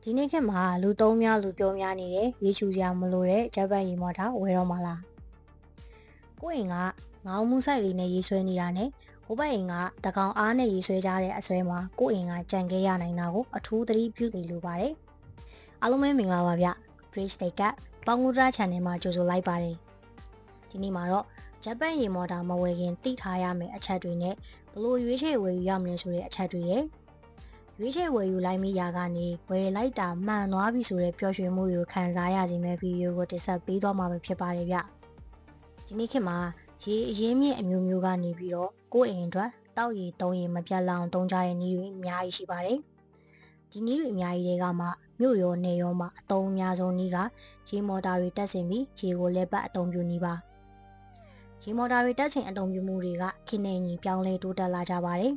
ဒီနေ့ခေတ်မှာလူသုံးများလူပြောများနေတယ်ရေချူစရာမလိုတဲ့ဂျပန်ရေမော်တာဝယ်တော့မှာလားကိုယ့်အိမ်ကငေါင်းမှုဆိုင်လေးနဲ့ရေဆွဲနေတာနဲ့ဟိုဘက်အိမ်ကတကောင်အားနဲ့ရေဆွဲကြတဲ့အဆွဲမှာကိုယ့်အိမ်ကကြံခဲ့ရနိုင်တာကိုအထူးသတိပြုနေလိုပါတယ်အားလုံးပဲမင်္ဂလာပါဗျ Bridge Take ကပေါင်ကူတာ channel မှာကြိုဆိုလိုက်ပါတယ်ဒီနေ့မှာတော့ဂျပန်ရေမော်တာမဝယ်ခင်သိထားရမယ့်အချက်တွေနဲ့ဘလို့ရွေးချယ်ဝယ်ယူရမလဲဆိုတဲ့အချက်တွေရဲ့ရွေးချယ်ဝယ်ယူလိုက်မိရာကနေဝယ်လိုက်တာမှန်သွားပြီဆိုတဲ့ပျော်ရွှင်မှုတွေကိုခံစားရခြင်းပဲဗီဒီယိုကိုတင်ဆက်ပေးသွားမှာပဲဖြစ်ပါတယ်ဗျဒီနေ့ခေတ်မှာရေအရင်းမြစ်အမျိုးမျိုးကနေပြီးတော့ကိုယ့်အိမ်အတွက်တောက်ရည်သုံးရည်မပြတ်လောင်သုံးကြတဲ့နည်းတွေအများကြီးရှိပါတယ်ဒီနည်းတွေအများကြီးတွေကမှမြို့ရောနယ်ရောမှာအသုံးအများဆုံးနည်းကရေမော်တာတွေတက်ဆင်ပြီးရေကိုလက်ပတ်အသုံးပြုနည်းပါရေမော်တာတွေတက်ဆင်အသုံးပြုမှုတွေကခေတ်နဲ့ညီပြောင်းလဲတိုးတက်လာကြပါတယ်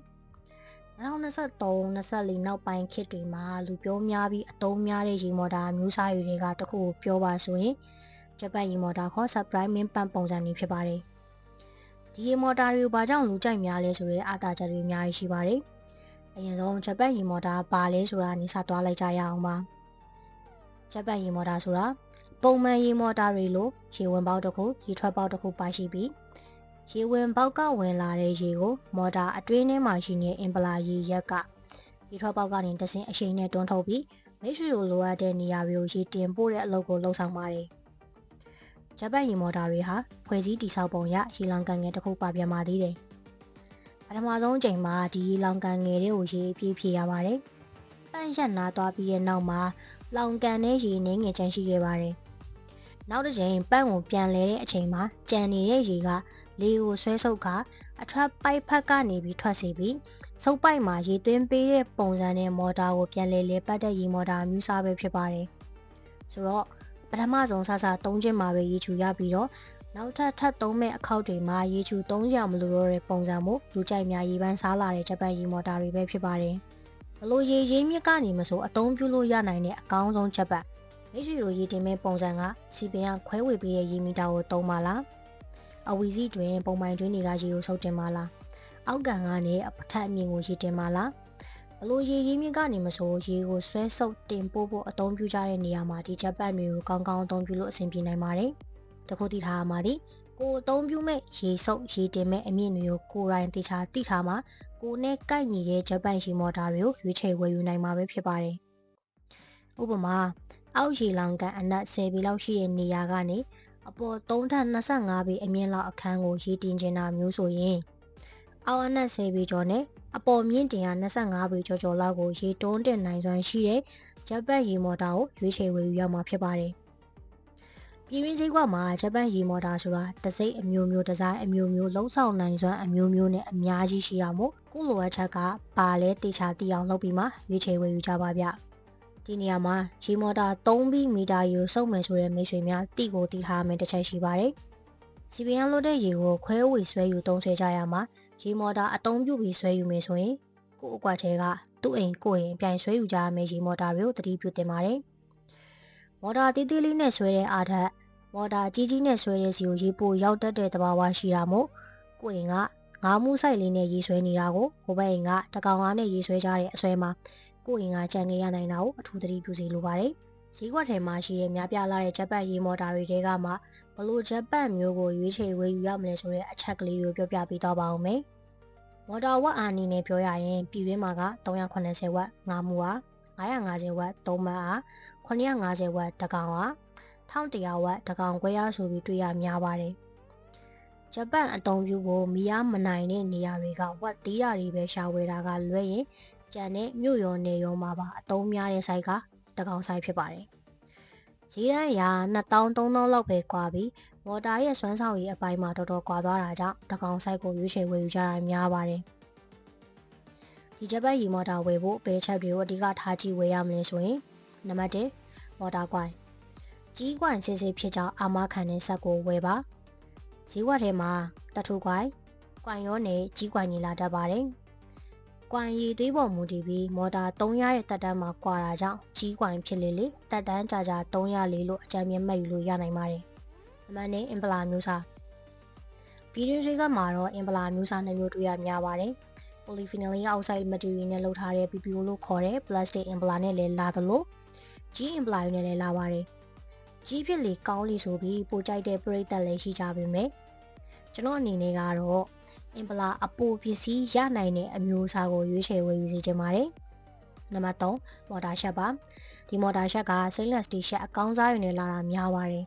2023-24နောက်ပိုင်းခေတ်တွေမှာလူပြောများပြီးအသုံးများတဲ့ရေမော်တာမျိုးစားတွေကတခုကိုပြောပါဆိုရင်ဂျပန်ရေမော်တာခေါ် Surprise Main Pump ပုံစံမျိုးဖြစ်ပါတယ်။ဒီရေမော်တာတွေကိုဘာကြောင့်လူကြိုက်များလဲဆိုတဲ့အားသာချက်တွေအများကြီးရှိပါတယ်။အရင်ဆုံးဂျပန်ရေမော်တာဘာလဲဆိုတာနေစသွားလိုက်ကြရအောင်ပါ။ဂျပန်ရေမော်တာဆိုတာပုံမှန်ရေမော်တာတွေလိုရေဝင်ပေါက်တစ်ခုရေထွက်ပေါက်တစ်ခုပါရှိပြီးရေဝင်ပေါက်ကဝင်လာတဲ့ရေကိုမော်တာအတွင်းထဲမှာရှိနေအင်ပလာရေရက်ကရေထွက်ပေါက်ကနေတဆင့်အရှိန်နဲ့တွန်းထုတ်ပြီးမိတ်ဆွေတို့လိုအပ်တဲ့နေရာတွေကိုရေတင်ပို့တဲ့အလုပ်ကိုလုပ်ဆောင်ပါတယ်။ဂျပန်ရေမော်တာတွေဟာဖွဲ့စည်းတည်ဆောက်ပုံရရေလောင်ကန်ငယ်တစ်ခုပါပြန်ပါသေးတယ်။ပထမဆုံးအချိန်မှာဒီရေလောင်ကန်ငယ်တွေကိုရေပြေးဖြေရပါတယ်။ပန့်ရက်နာသွားပြီးရဲ့နောက်မှာလောင်ကန်တဲ့ရေနှင်းငယ်ချမ်းရှိခဲ့ပါတယ်။နောက်တစ်ချိန်ပန့်ကိုပြန်လဲတဲ့အချိန်မှာကြံနေတဲ့ရေကလေကိုဆွဲဆုပ်ကအထက်ပိုက်ဖက်ကနေပြီးထွက်စေပြီးဆုပ်ပိုက်မှာရေသွင်းပေးတဲ့ပုံစံနဲ့မော်တာကိုပြန်လဲပတ်တဲ့ရေမော်တာမျိုးစားပဲဖြစ်ပါတယ်။ဆိုတော့ပထမဆုံးစသုံးခြင်းမှာပဲရေချူရပြီးတော့နောက်ထပ်သုံးမဲ့အခောက်တွေမှာရေချူသုံးကြမလို့တော့တဲ့ပုံစံမျိုးလူကြိုက်များရေပန်းစားလာတဲ့ဂျပန်ရေမော်တာတွေပဲဖြစ်ပါတယ်။ဘလို့ရေရင်းမြစ်ကနေမဆိုအသုံးပြုလို့ရနိုင်တဲ့အကောင်းဆုံးဂျပန်မိတ်ဆွေတို့ရေတင်မဲ့ပုံစံကစီပင်ကခွဲဝေပေးတဲ့ရေမီတာကိုသုံးပါလားအဝီစီတွင်ပုံမှန်တွင်းတွေကရေကိုဆုပ်တင်ပါလားအောက်ကန်ကနေအထက်အမြင့်ကိုရေတင်ပါလားဘလို့ရေရင်းမြစ်ကနေမဆိုရေကိုဆွဲဆုပ်တင်ပို့ဖို့အသုံးပြုကြတဲ့နေရာမှာဒီဂျပန်တွေကိုကောင်းကောင်းအသုံးပြုလို့အဆင်ပြေနိုင်ပါတယ်တခုသိထားရမှာဒီကိုအသုံးပြုမဲ့ရေဆုပ်ရေတင်မဲ့အမြင့်တွေကိုကိုယ်တိုင်သိထားမှာကိုနဲ့ကိုက်ညီတဲ့ဂျပန်ရေမော်တာတွေကိုရွေးချယ်ဝယ်ယူနိုင်မှာပဲဖြစ်ပါတယ်ဥပမာအောက်ရေလောင်ကန်အနက်10ပေလောက်ရှိတဲ့နေရာကနေအပေါ်325ပေအမြင့်လောက်အခန်းကိုရေတင်ကျင်တာမျိုးဆိုရင်အောက်အနက်10ပေကျော်နဲ့အပေါ်မြင့်တင်က25ပေကျော်လောက်ကိုရေတွန်းတင်နိုင်စွမ်းရှိတဲ့ဂျပန်ရေမော်တာကိုရွေးချယ်ဝယ်ယူရမှာဖြစ်ပါတယ်။ပြည်တွင်းဈေးကွက်မှာဂျပန်ရေမော်တာဆိုတာတစ်စိမ့်အမျိုးမျိုးဒီဇိုင်းအမျိုးမျိုးလုံးဆောင်နိုင်စွမ်းအမျိုးမျိုးနဲ့အများကြီးရှိရမို့ခုလိုအပ်ချက်ကဘာလဲတေချာသိအောင်လုပ်ပြီးမှရွေးချယ်ဝယ်ယူကြပါဗျ။ဒီနေရာမှာရေမော်တာ3ပြီးမီတာရေစုပ်မယ်ဆိုတဲ့မိတ်ဆွေများတိကိုတိထားမယ်တစ်ချက်ရှိပါတယ်။စီပင်ရလို့တဲ့ရေကိုခွဲဝေဆွဲယူသုံးဆွဲကြရမှာရေမော်တာအသုံးပြုပြီးဆွဲယူမယ်ဆိုရင်ကို့အကွက်ထဲကသူ့အိမ်ကိုယ့်အိမ်ပြိုင်ဆွဲယူကြရမယ်ရေမော်တာတွေကိုသတိပြုတင်ပါတယ်။မော်တာတေးသေးလေးနဲ့ဆွဲတဲ့အားထက်မော်တာကြီးကြီးနဲ့ဆွဲတဲ့စီကိုရေပိုရောက်တတ်တဲ့သဘာဝရှိတာမို့ကိုယ့်အိမ်ကငါးမှုဆိုင်လေးနဲ့ရေဆွဲနေတာကိုဟိုဘက်အိမ်ကတကောင်ကားနဲ့ရေဆွဲကြတဲ့အဆွဲမှာကိုယ့်အိမ်ကကြံခဲ့ရနိုင်တာကိုအထူးသတိပြုစီလိုပါတယ်။ဈေးကွက်ထဲမှာရှိတဲ့များပြားလာတဲ့ဂျပန်ရေမော်တာတွေထဲကမှဘလို့ဂျပန်မျိုးကိုရွေးချယ်ဝယ်ယူရမလဲဆိုတဲ့အချက်ကလေးတွေကိုပြောပြပေးတော့ပါဦးမယ်။မော်တာဝက်အားအနေနဲ့ပြောရရင်ပြည်တွင်းမှာက380ဝက်ငါးမှုအား950ဝက်3မတ်အား950ဝက်တကောင်အား1100ဝက်တကောင်ခွဲအားဆိုပြီးတွေ့ရများပါတယ်။ဂျပန်အသုံးပြုဖို့မီးအားမနိုင်တဲ့နေရာတွေကဝက်သေးတာတွေပဲရှာဝယ်တာကလွဲရင်ကျန်တဲ့မြို့ရောနယ်ရောမှာပါအသုံးများတဲ့ဆိုင်ကတကောင်ဆိုင်ဖြစ်ပါတယ်။ဈေးတန်းရာ2000-3000လောက်ပဲကွာပြီးမော်တာရဲ့စွမ်းဆောင်ရည်အပိုင်းမှာတော်တော်ကွာသွားတာကြောင့်တကောင်ဆိုင်ကိုရွေးချယ်ဝယ်ယူကြတာများပါတယ်။ဒီဂျပန်ရေမော်တာဝယ်ဖို့ဘယ်ချက်တွေကိုအဓိကထားကြည့်ဝယ်ရမလဲဆိုရင်နံပါတ်1မော်တာကွိုင်းကြီးကွိုင်းစစ်စစ်ဖြစ်ကြောင်းအာမခံတဲ့ဆက်ကိုဝယ်ပါဈေးကွက်ထဲမှာတထူကွိုင်းရောနဲ့ကြီးကွိုင်းကြီးလာတတ်ပါတယ်။ကွိုင်းရည်သွေးပေါ်မူတည်ပြီးမော်တာ300ရဲ့တက်တန်းမှာကွာတာကြောင့်ကြီးကွိုင်းဖြစ်လေတက်တန်းကြာ300လို့အကြမ်းမြင့်မှတ်ယူလို့ရနိုင်ပါတယ်။အမှန်နဲ့အင်ပလာမျိုးစားပြည်တွင်းဈေးကမှာတော့အင်ပလာမျိုးစား2မျိုးတွေ့ရများပါတယ်။ polyphenol oxide material နဲ့လုပ်ထားတဲ့ PPO လို့ခေါ်တဲ့ plastic အင်ပလာနဲ့လည်းလာသလို ကြီး employee နဲ့လည်းလာပါတယ်ကြီးဖြစ်လေကောင်းလေဆိုပြီးပိုကြိုက်တဲ့ပရိသတ်လည်းရှိကြပေမဲ့ကျွန်တော်အနေနဲ့ကတော့အင်ပလာအပိုပစ္စည်းရနိုင်တဲ့အမျိုးအစားကိုရွေးချယ်ဝယ်ယူစေချင်ပါတယ်နံပါတ်3မော်တာရှက်ပါဒီမော်တာရှက်က stainless steel ရှက်အကောင်းစားတွေနဲ့လာတာများပါတယ်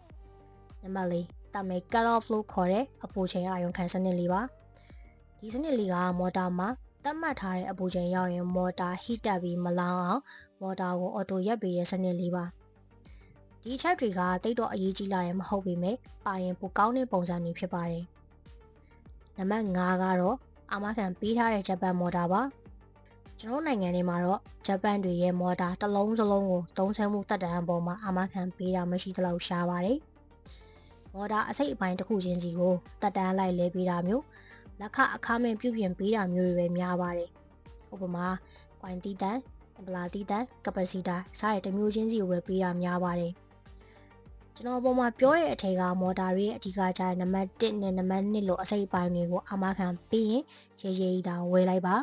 နံပါတ်4တမဲ cut off လို့ခေါ်တဲ့အပူချိန်အာရုံခံစနစ်လေးပါဒီစနစ်လေးကမော်တာမှာသတ်မှတ်ထားတဲ့အပူချိန်ရောက်ရင်မော်တာ heat တက်ပြီးမလောင်အောင်မော်တာကိုအော်တိုရပ်ပေးတဲ့စနစ်လေးပါဒီချက်တွေကတိတ်တော့အရေးကြီးလာတယ်မဟုတ်ပေမဲ့ပါရင်ပိုကောင်းတဲ့ပုံစံတွေဖြစ်ပါတယ်နံပါတ်5ကတော့အာမခံပေးထားတဲ့ဂျပန်မော်တာပါကျွန်တော်နိုင်ငံထဲမှာတော့ဂျပန်တွေရဲ့မော်တာတစ်လုံးစလုံးကိုသုံးဆမှုတက်တန်းပေါ်မှာအာမခံပေးတာမရှိသလောက်ရှားပါတယ်မော်တာအစိတ်အပိုင်းတစ်ခုချင်းစီကိုတက်တန်းလိုက်လဲပေးတာမျိုးလက်ခအခမဲ့ပြုပြင်ပေးတာမျိုးတွေပဲများပါတယ်ဥပမာကွိုင်တီတန်အပလာတီတန်ကပစီတာစားရတဲ့မျိုးချင်းစီကိုပဲပေးတာများပါတယ်ကျွန်တော်ပုံမှာပြောတဲ့အထက်ကမော်တာတွေရဲ့အဓိကကျတဲ့နံပါတ်1နဲ့နံပါတ်2လို့အစိတ်အပိုင်းတွေကိုအာမခံပေးရင်ရေရေတာဝယ်လိုက်ပါ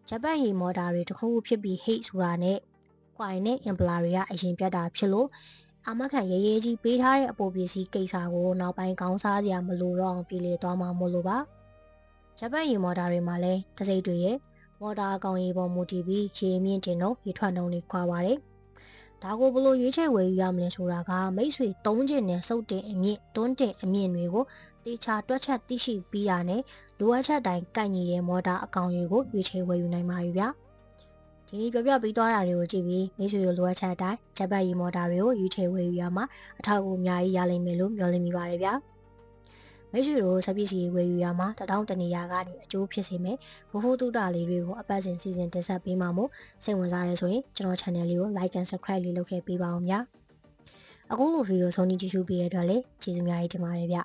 ဂျပန်ဟီမော်တာတွေတစ်ခုခုဖြစ်ပြီး hate ဆိုတာနဲ့ကွိုင်နဲ့အင်ပလာတွေကအရင်ပြတ်တာဖြစ်လို့အာမခံရေရေကြီးပေးထားတဲ့အပေါ်ပစ္စည်းကိစ္စကိုနောက်ပိုင်းကောင်းစားစရာမလိုတော့အောင်ပြည်လေသွားမှာမို့လို့ပါဂျပန်ဟီမော်တာတွေမှာလည်းတစိမ့်တွေရဲ့မော်တာအကောင်ရေပေါ်မူတည်ပြီးရေမြင့်တင်တော့ရေထွက်နှုန်းတွေခွာပါတယ်ဒါကိုဘလို့ရွေးချယ်ဝယ်ယူရမလဲဆိုတာကမိတ်ဆွေသုံးကျင်နဲ့စုပ်တင်အမြင့်တွန်းတင်အမြင့်တွေကိုတေချာတွက်ချက်သိရှိပြီးတာနဲ့လိုအပ်ချက်တိုင်းကိုက်ညီတဲ့မော်တာအကောင်တွေကိုရွေးချယ်ဝယ်ယူနိုင်ပါပြီဗျာဒီနေ့ပြောပြပြီးသွားတာတွေကိုကြည့်ပြီးမိတ်ဆွေတို့လိုအပ်ချက်အတိုင်းဂျပန်ရီမော်တာတွေကိုရွေးချယ်ဝယ်ယူရမှာအထောက်အကူအများကြီးရလိမ့်မယ်လို့မျှော်လင့်မိပါတယ်ဗျာမိတ်ဆွေတို့စပစ္စည်းဝယ်ယူရမှာတထောင်တနေရာကနေအကျိုးဖြစ်စေမယ်ဘိုးတုတာလေးတွေကိုအပတ်စဉ်စီစဉ်တင်ဆက်ပေးမှာမို့စိတ်ဝင်စားရဲဆိုရင်ကျွန်တော် channel လေးကို like and subscribe လေးလုပ်ခဲ့ပေးပါအောင်ဗျာအခုလိုဗီဒီယိုဆုံးဖြတ်ကြည့်ရှုပေးရတဲ့အတွက်လည်းကျေးဇူးများကြီးတင်ပါတယ်ဗျ